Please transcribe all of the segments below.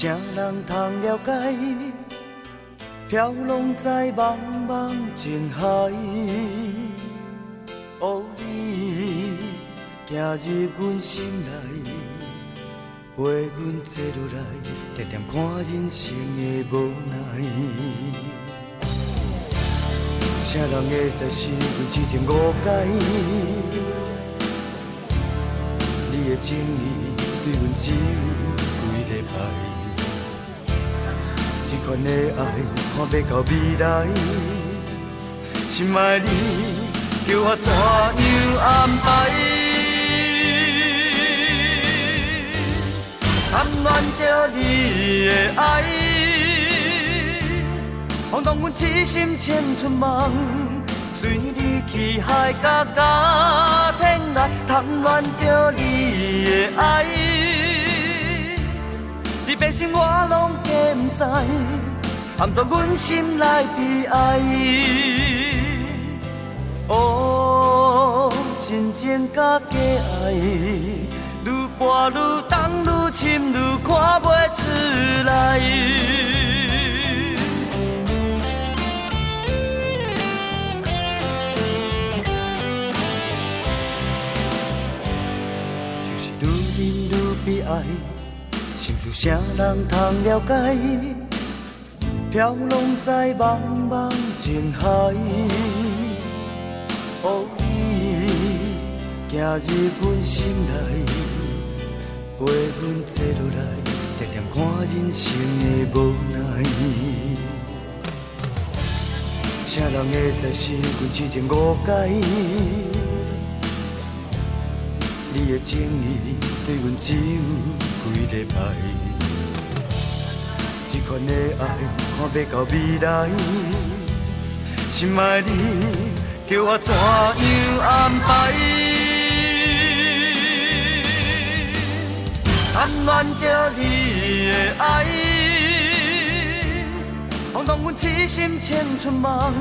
啥人通了解？飘浪在茫茫情海，哦，你行入阮心内，陪阮坐落来，点点看人生的无奈。啥人会知是阮痴情误解？你的情意对阮只有几礼拜。这款的爱，看要到未来，心爱你，叫我怎样安排？贪恋着你的爱，轰动阮痴心千春梦，随你去海角甲天涯，贪恋着你的爱。你变心我拢计不知，含在阮心内悲哀。哦，真情甲假爱，愈跋愈重愈深，愈看袂出来。就是愈忍愈悲哀。心事啥人通了解？飘浪在茫茫情海，哦，你行入阮心内，陪阮坐落来，点点看人生的无奈。啥人会知是阮痴情误解？你的情意对阮只有几礼拜，这款的爱看要到未来，心爱你，叫我怎样安排？贪恋着你的爱，轰动阮痴心千春梦，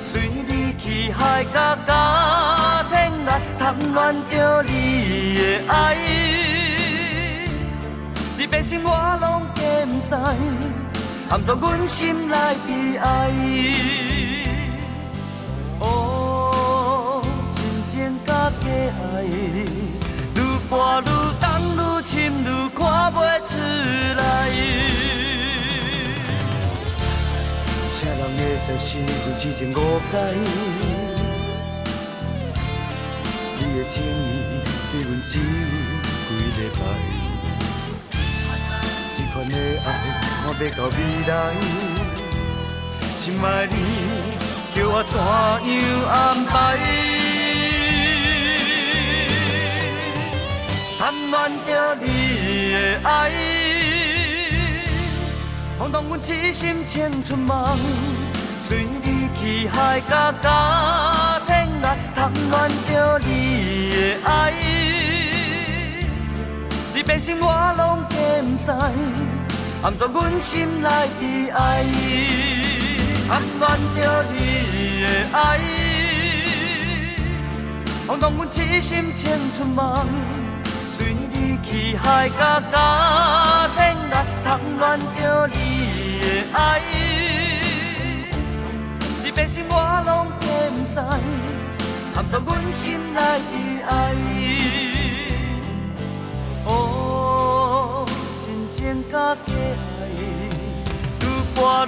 随你去海角甲天涯，贪恋着你的爱。你变心我拢计不知，含在阮心内悲哀。哦，真情甲假爱，愈跋愈重愈深，愈看袂出来。啥人会知是阮痴情误解？你的情意对阮只有几礼拜。这款的爱，看要到未来，心爱你，叫我怎样安排？贪恋着你的爱，轰动阮痴心千春梦，随你去海角甲天涯，贪恋着你的爱。你变心我拢计不知，含在阮心内悲哀。贪恋着你的爱，轰动阮痴心千春梦，随你去海角甲天涯，贪恋着你的爱。你变心我拢计不知，含在阮心内悲哀。哦，真情甲假爱，愈跋愈